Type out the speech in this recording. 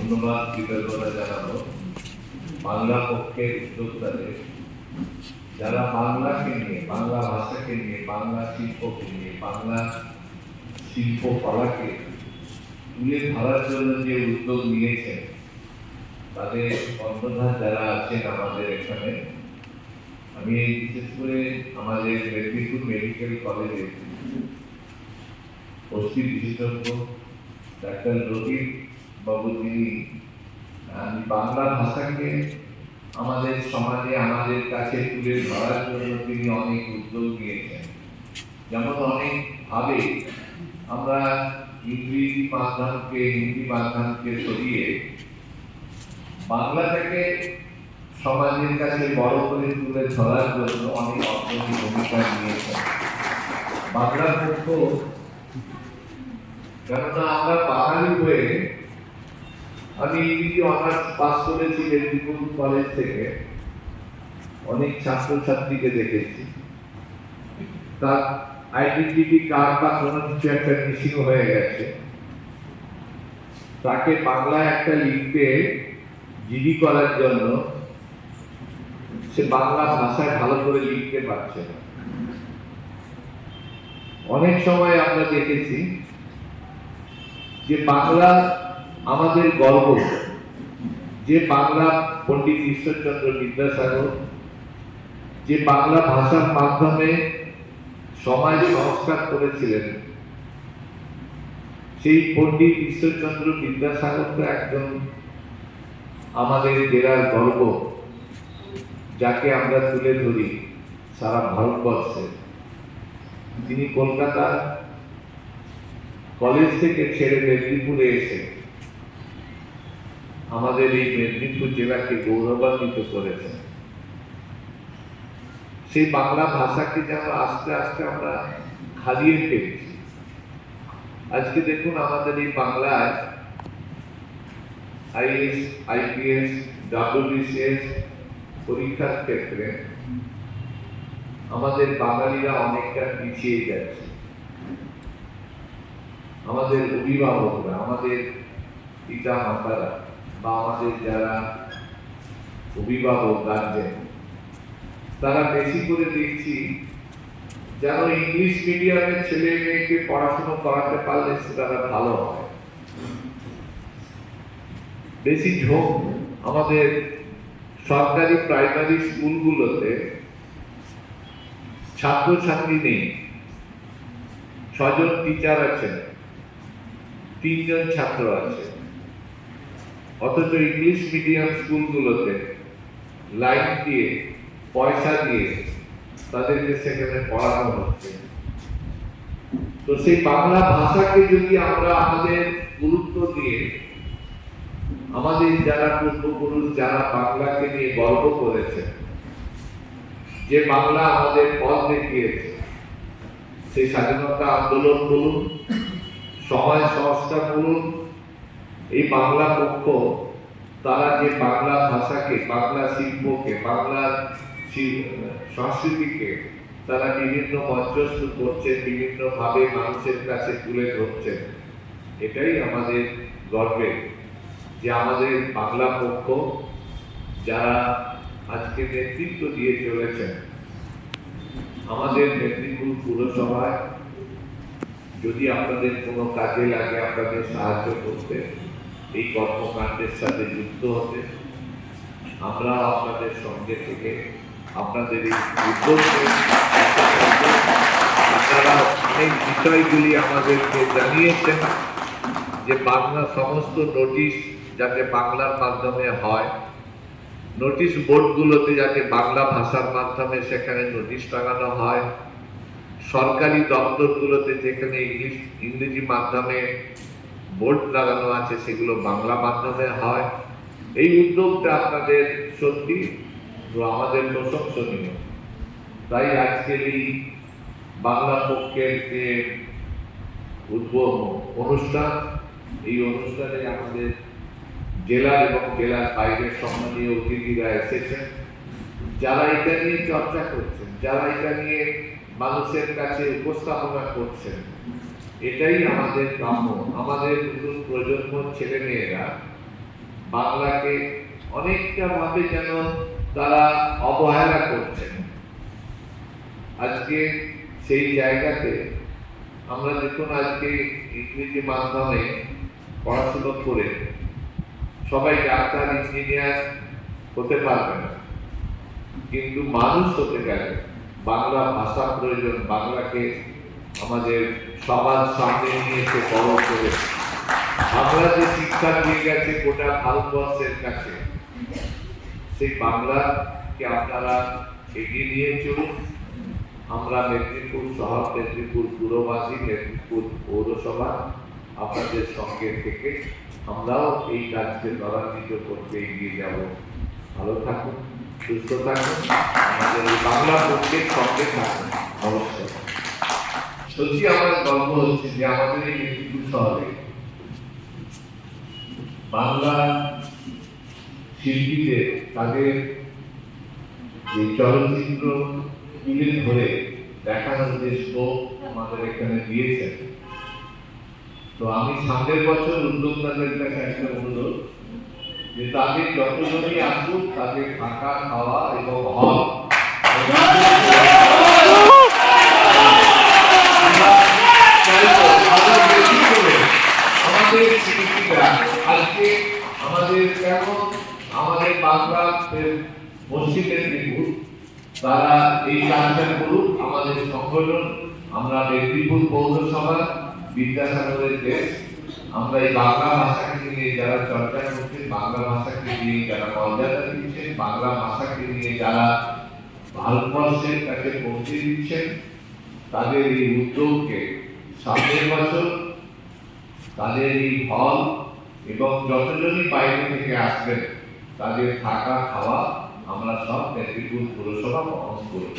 ধন্যবাদ কৃতজ্ঞতা জানাবো বাংলা পক্ষের উদ্যোক্তাদের, যারা বাংলাকে নিয়ে, বাংলা ভাষাকে নিয়ে, বাংলা শিল্পকে নিয়ে, বাংলা শিল্পকলাকে তুলে ধরার জন্য যে উদ্যোগ নিয়েছেন, তাদের কর্ণধার যারা আছেন আমাদের এখানে। আমি বিশেষ করে আমাদের মেদিনীপুর মেডিকেল কলেজে অস্থি বিশেষজ্ঞ ডাক্তার রবীন বাবু, তিনি বাংলা ভাষাকে আমাদের সমাজে আমাদের কাছে তুলে ধরার জন্য তিনি অনেক উদ্যোগ নিয়েছেন। যেমন অনেকভাবে আমরা ইংরেজি মাধ্যমকে, হিন্দি মাধ্যমকে সরিয়ে বাংলাটাকে সমাজের কাছে বড় করে তুলে ধরার জন্য অনেক অগ্রণী ভূমিকা নিয়েছেন। বাংলা পক্ষ, কেননা আমরা বাঙালি হয়ে, আমি ইংরেজি অনার্স পাস করেছি মেদিনীপুর কলেজ থেকে, অনেক ছাত্রছাত্রীকে দেখেছি তার আইডেন্টিটি কার্ড বা কোনো কিছু একটা মিসিং হয়ে গেছে, তাকে বাংলায় একটা লিখতে জিডি করার জন্য সে বাংলা ভাষায় ভালো করে লিখতে পারছে না। অনেক সময় আমরা দেখেছি যে বাংলা আমাদের গর্ব, যে বাংলা পণ্ডিত ঈশ্বরচন্দ্র বিদ্যাসাগর যে বাংলা ভাষার মাধ্যমে সমাজ সংস্কার করেছিলেন, সেই পণ্ডিত ঈশ্বরচন্দ্র বিদ্যাসাগর তো একজন আমাদের জেলার গর্ব, যাকে আমরা তুলে ধরি সারা ভারতবর্ষে। তিনি কলকাতা কলেজ থেকে ছেড়ে মেদিনীপুরে এসে আমাদের এই মেদিনীপুর জেলাকে গৌরবান্বিত করেছেন। সেই বাংলা ভাষাকে যেন আস্তে আস্তে আমরা হারিয়ে ফেলছি। আজকে দেখুন আমাদের এই বাংলায় আইএস, আইপিএস, ডাব্লিউবিসিএস পরীক্ষার ক্ষেত্রে আমাদের বাঙালিরা অনেকটা পিছিয়ে যাচ্ছে। আমাদের অভিভাবকরা, আমাদের পিতা মাতারা বা আমাদের যারা অভিভাবক গার্জেন, তারা বেশি করে দেখছি যেন ইংলিশ মিডিয়ামের ছেলে মেয়েকে পড়াশোনা করাতে পারলে তারা ভালো হয়। বেশি ঝোঁক আমাদের সরকারি প্রাইমারি স্কুলগুলোতে ছাত্রছাত্রী নেই, 6 জন টিচার আছেন, 3 জন ছাত্র আছে। অথচ ইংলিশ মিডিয়াম স্কুলগুলোতে লাইন দিয়ে, পয়সা দিয়ে তাদেরকে সেখানে পড়ানো হচ্ছে। তো সেই বাংলা ভাষাকে যদি আমরা আমাদের গুরুত্ব দিয়ে, আমাদের যারা পূর্বপুরুষ যারা বাংলাকে নিয়ে গর্ব করেছে, যে বাংলা আমাদের পথ দেখিয়েছে, সেই স্বাধীনতা আন্দোলন বলুন, সমাজ সংস্কার বলুন, এই বাংলা পক্ষ তারা যে বাংলা ভাষাকে, বাংলা শিল্পকে, বাংলার সংস্কৃতিকে তারা বিভিন্ন মঞ্চস্থ করছে, বিভিন্ন ভাবে মানুষের কাছে তুলে ধরছে। এটাই আমাদের গর্বের যে আমাদের বাংলা পক্ষ যারা আজকে নেতৃত্ব দিয়ে চলেছেন। আমাদের মেদিনীপুর পুরসভায় যদি আপনাদের কোনো কাজে লাগে, আপনাদের সাহায্য করতে, এই কর্মকাণ্ডের সাথে যুক্ত হতে, আমরা আপনাদের সঙ্গে থেকে আপনাদের এই উদ্যোগকে, আপনারা অনেক বিষয়গুলি আমাদেরকে জানিয়েছেন যে বাংলা সমস্ত নোটিশ যাতে বাংলার মাধ্যমে হয়, নোটিশ বোর্ডগুলোতে যাতে বাংলা ভাষার মাধ্যমে সেখানে নোটিশ টাঙানো হয়, সরকারি দপ্তরগুলোতে যেখানে ইংরেজি মাধ্যমে বোর্ড লাগানো আছে সেগুলো বাংলা মাধ্যমে হয়। এই উদ্যোগটা আপনাদের সত্যি আমাদের প্রশংসনীয়। তাই আজকের এই বাংলা পক্ষের যে অনুষ্ঠান, এই অনুষ্ঠানে আমাদের জেলা এবং জেলার বাইরের সম্মানীয় অতিথিরা এসেছেন, যারা এটা নিয়ে চর্চা করছেন, যারা এটা নিয়ে মানুষের কাছে উপস্থাপনা করছেন। এটাই আমাদের কাম্য। আমাদের নতুন প্রজন্ম ছেলে মেয়েরা বাংলাকে অনেকটা ভাবে যেন তারা অবহেলা করছেন। আজকে সেই জায়গাতে আমরা দেখুন, আজকে ইংরেজি মাধ্যমে পড়াশোনা করে সবাই ডাক্তার ইঞ্জিনিয়ার হতে পারবে না, কিন্তু মানুষ হতে গেলে বাংলা ভাষা প্রয়োজন। বাংলাকে আমাদের সবার সামনে নিয়ে এসে বড় করে বাংলা যে শিক্ষা দিয়ে গেছে গোটা ভারতবর্ষের কাছে, সেই বাংলাকে আপনারা এগিয়ে নিয়ে চলুন। আমরা মেদিনীপুর শহর, মেদিনীপুর পুরবাসী, মেদিনীপুর পৌরসভা আপনাদের সঙ্গে থেকে আমরাও এই কাজকে ত্বরান্বিত করতে এগিয়ে যাব। ভালো থাকুন, সুস্থ থাকুন, আমাদের এই বাংলা পক্ষের সঙ্গে থাকুন। অবশ্যই সত্যি আমার গর্ব হচ্ছে যে আমাদের এই মেদিনীপুর শহরে বাংলা শিল্পীদের তাদের এই চলচ্চিত্র তুলে ধরে দেখানোর যে স্কোপ আমাদের এখানে দিয়েছেন। তো আমি সামনের বছর উদ্যোক্তাদের কাছে একটা অনুরোধ যে তাদের যতজনই আসুক তাদের থাকা, খাওয়া এবং হল আমাদের শিল্পীরা আজকে আমাদের কেমন আমাদের বাংলা মসজিদের বিপুল তারা এই কাজটা করুক। আমাদের সংগঠন, আমরা মেদিনীপুর পৌরসভা, বিদ্যাসাগরের দেশ, আমরা এই বাংলা ভাষাকে নিয়ে যারা চর্চা করছেন, বাংলা ভাষাকে নিয়ে যারা মর্যাদা দিচ্ছেন, বাংলা ভাষাকে নিয়ে যারা ভারতবর্ষের কাছে পৌঁছে দিচ্ছেন, তাদের এই উদ্যোগকে সামনের বছর তাদের এই হল এবং যতজনই বাইরে থেকে আসবেন তাদের থাকা, খাওয়া আমরা সব মেদিনীপুর পুরসভা বহন করব।